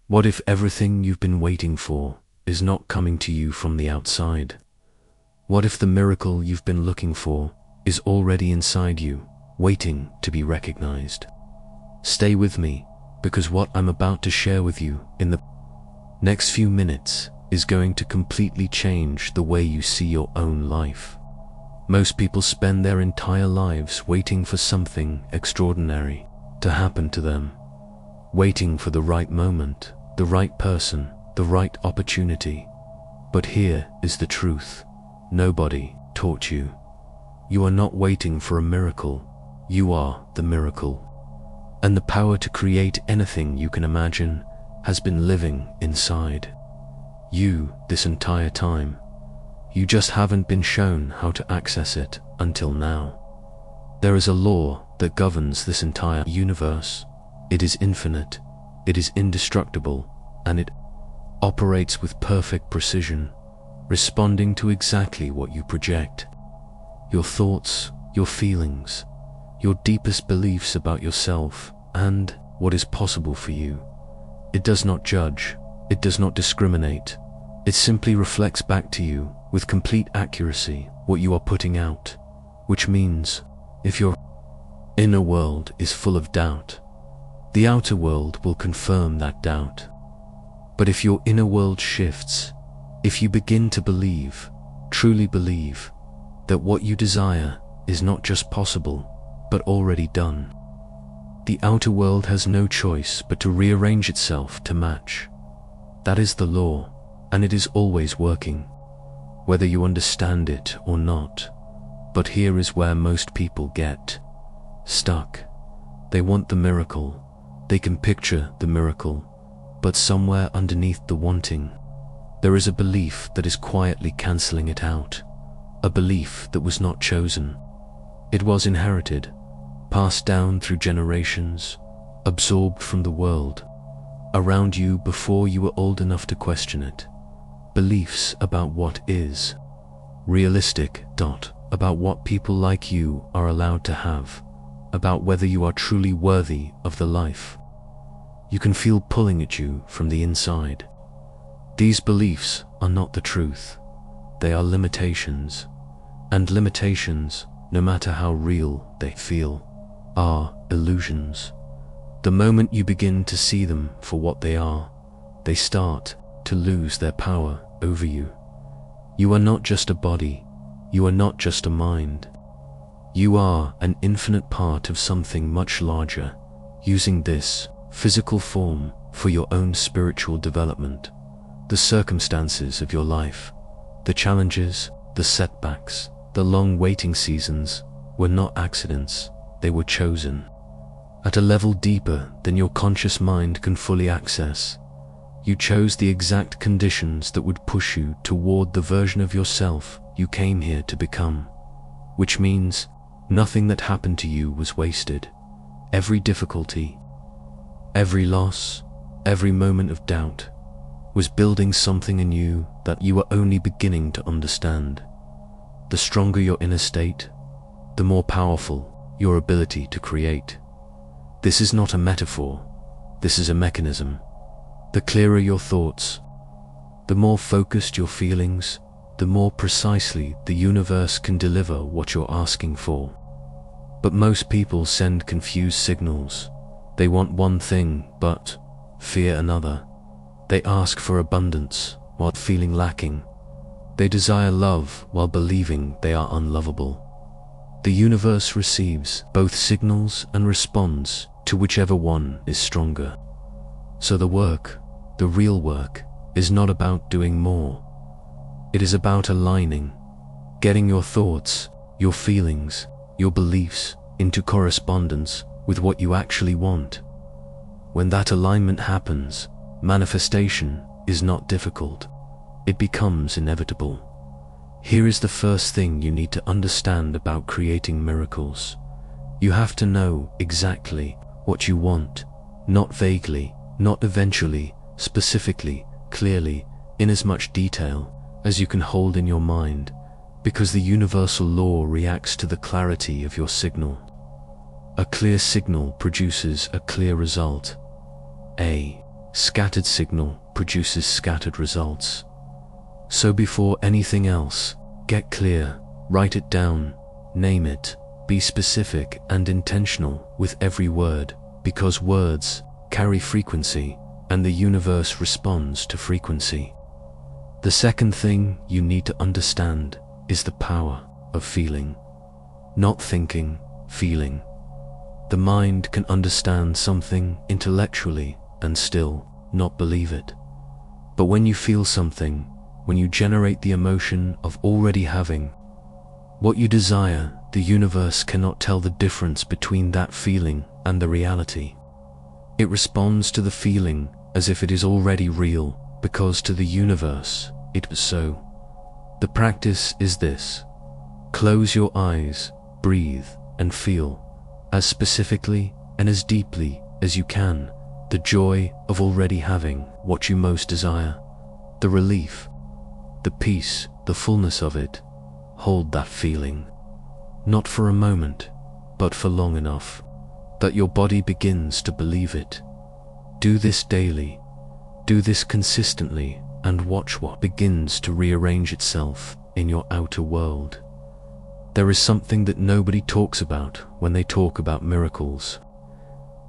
What if everything you've been waiting for is not coming to you from the outside? What if the miracle you've been looking for is already inside you, waiting to be recognized? Stay with me, because what I'm about to share with you in the next few minutes is going to completely change the way you see your own life. Most people spend their entire lives waiting for something extraordinary to happen to them, waiting for the right moment, the right person, the right opportunity. But here is the truth. Nobody taught you. You are not waiting for a miracle. You are the miracle. And the power to create anything you can imagine has been living inside you this entire time. You just haven't been shown how to access it until now. There is a law that governs this entire universe. It is infinite, it is indestructible, and it operates with perfect precision, responding to exactly what you project. Your thoughts, your feelings, your deepest beliefs about yourself and what is possible for you. It does not judge, it does not discriminate. It simply reflects back to you with complete accuracy what you are putting out, which means if your inner world is full of doubt, the outer world will confirm that doubt. But if your inner world shifts, if you begin to believe, truly believe, that what you desire is not just possible, but already done, the outer world has no choice but to rearrange itself to match. That is the law, and it is always working, whether you understand it or not. But here is where most people get stuck. They want the miracle, they can picture the miracle, but somewhere underneath the wanting, there is a belief that is quietly cancelling it out, a belief that was not chosen. It was inherited, passed down through generations, absorbed from the world around you before you were old enough to question it. Beliefs about what is realistic, about what people like you are allowed to have, about whether you are truly worthy of the life you can feel pulling at you from the inside. These beliefs are not the truth. They are limitations. And limitations, no matter how real they feel, are illusions. The moment you begin to see them for what they are, they start to lose their power over you. You are not just a body. You are not just a mind. You are an infinite part of something much larger, using this physical form for your own spiritual development. The circumstances of your life, the challenges, the setbacks, the long waiting seasons were not accidents, they were chosen. At a level deeper than your conscious mind can fully access, you chose the exact conditions that would push you toward the version of yourself you came here to become. Which means nothing that happened to you was wasted. Every difficulty, every loss, every moment of doubt was building something in you that you were only beginning to understand. The stronger your inner state, the more powerful your ability to create. This is not a metaphor, this is a mechanism. The clearer your thoughts, the more focused your feelings, the more precisely the universe can deliver what you're asking for. But most people send confused signals. They want one thing, but fear another. They ask for abundance while feeling lacking. They desire love while believing they are unlovable. The universe receives both signals and responds to whichever one is stronger. So the work, the real work, is not about doing more. It is about aligning, getting your thoughts, your feelings, your beliefs into correspondence with what you actually want. When that alignment happens, manifestation is not difficult. It becomes inevitable. Here is the first thing you need to understand about creating miracles. You have to know exactly what you want, not vaguely, not eventually, specifically, clearly, in as much detail as you can hold in your mind, because the universal law reacts to the clarity of your signal. A clear signal produces a clear result. A Scattered signal produces scattered results. So before anything else, get clear, write it down, name it, be specific and intentional with every word, because words carry frequency and the universe responds to frequency. The second thing you need to understand is the power of feeling. Not thinking, feeling. The mind can understand something intellectually and still not believe it. But when you feel something, when you generate the emotion of already having what you desire, the universe cannot tell the difference between that feeling and the reality. It responds to the feeling as if it is already real, because to the universe, it was so. The practice is this. Close your eyes, breathe, and feel, as specifically and as deeply as you can, the joy of already having what you most desire, the relief, the peace, the fullness of it. Hold that feeling, not for a moment, but for long enough, that your body begins to believe it. Do this daily, do this consistently, and watch what begins to rearrange itself in your outer world. There is something that nobody talks about when they talk about miracles.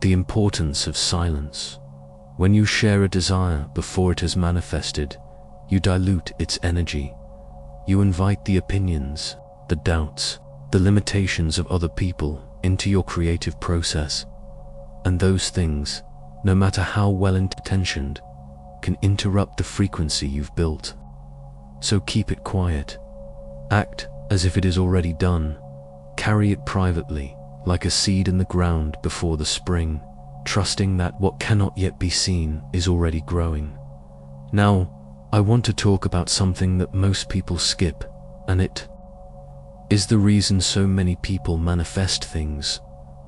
The importance of silence. When you share a desire before it has manifested, you dilute its energy. You invite the opinions, the doubts, the limitations of other people into your creative process. And those things, no matter how well intentioned, can interrupt the frequency you've built. So keep it quiet. Act as if it is already done. Carry it privately, like a seed in the ground before the spring, trusting that what cannot yet be seen is already growing. Now, I want to talk about something that most people skip, and it is the reason so many people manifest things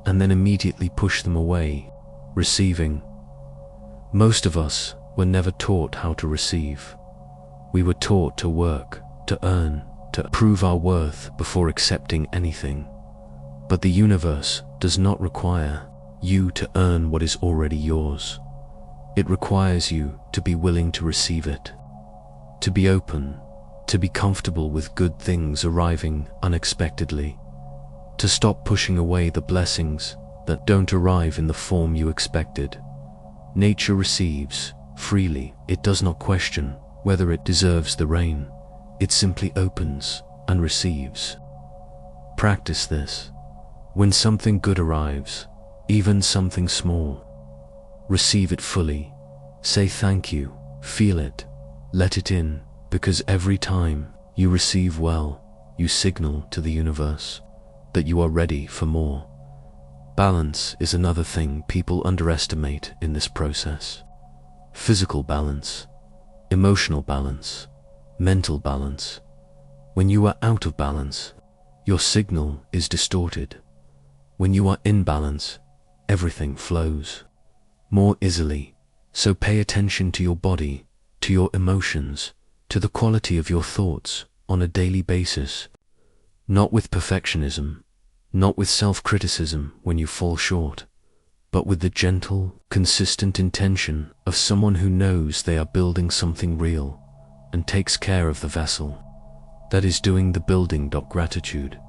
and then immediately push them away: receiving. Most of us were never taught how to receive. We were taught to work, to earn, to prove our worth before accepting anything. But the universe does not require you to earn what is already yours. It requires you to be willing to receive it, to be open, to be comfortable with good things arriving unexpectedly, to stop pushing away the blessings that don't arrive in the form you expected. Nature receives freely. It does not question whether it deserves the rain. It simply opens and receives. Practice this. When something good arrives, even something small, receive it fully. Say thank you, feel it, let it in, because every time you receive well, you signal to the universe that you are ready for more. Balance is another thing people underestimate in this process. Physical balance, emotional balance, mental balance. When you are out of balance, your signal is distorted. When you are in balance, everything flows more easily. So pay attention to your body, to your emotions, to the quality of your thoughts on a daily basis. Not with perfectionism, not with self-criticism when you fall short, but with the gentle, consistent intention of someone who knows they are building something real and takes care of the vessel. That is doing the building. Gratitude.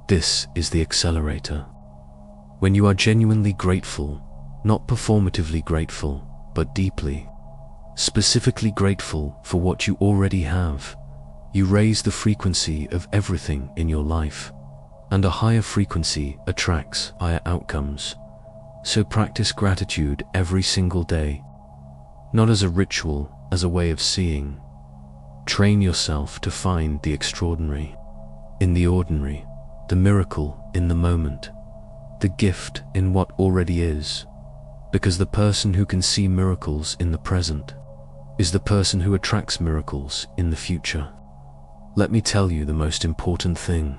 This is the accelerator. When you are genuinely grateful, not performatively grateful, but deeply, specifically grateful for what you already have, you raise the frequency of everything in your life, and a higher frequency attracts higher outcomes. So practice gratitude every single day, not as a ritual, as a way of seeing. Train yourself to find the extraordinary in the ordinary, the miracle in the moment, the gift in what already is, because the person who can see miracles in the present is the person who attracts miracles in the future. Let me tell you the most important thing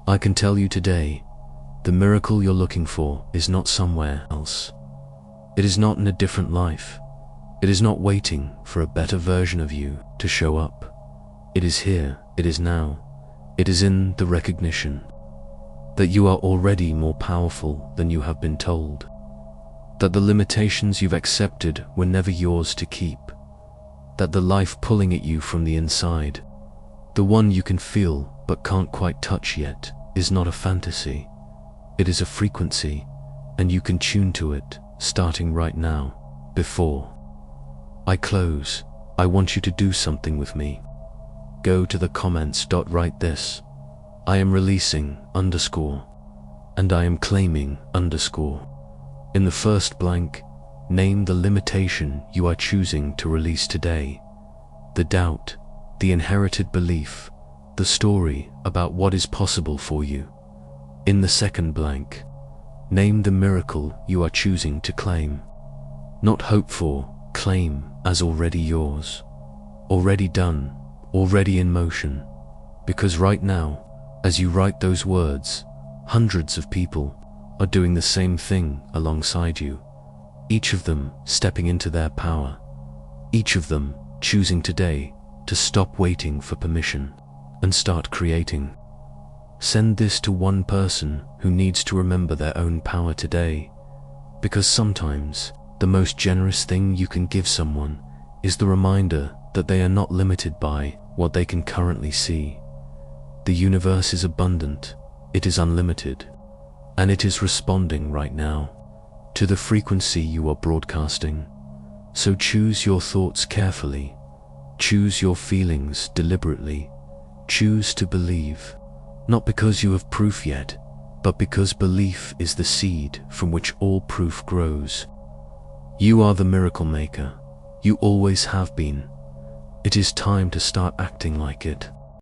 I can tell you today. The miracle you're looking for is not somewhere else. It is not in a different life. It is not waiting for a better version of you to show up. It is here, it is now. It is in the recognition that you are already more powerful than you have been told. that the limitations you've accepted were never yours to keep, that the life pulling at you from the inside, the one you can feel but can't quite touch yet, is not a fantasy. It is a frequency, and you can tune to it, starting right now. Before I close, I want you to do something with me. Go to the comments. Write this: I am releasing _ and I am claiming _ In the first blank, name the limitation you are choosing to release today, the doubt, the inherited belief, the story about what is possible for you. In the second blank, name the miracle you are choosing to claim. Not hope for, claim as already yours, already done, already in motion. Because right now, as you write those words, hundreds of people are doing the same thing alongside you, each of them stepping into their power, each of them choosing today to stop waiting for permission and start creating. Send this to one person who needs to remember their own power today, because sometimes the most generous thing you can give someone is the reminder that they are not limited by what they can currently see. The universe is abundant, it is unlimited, and it is responding right now to the frequency you are broadcasting. So choose your thoughts carefully, choose your feelings deliberately, choose to believe, not because you have proof yet, but because belief is the seed from which all proof grows. You are the miracle maker. You always have been. It is time to start acting like it.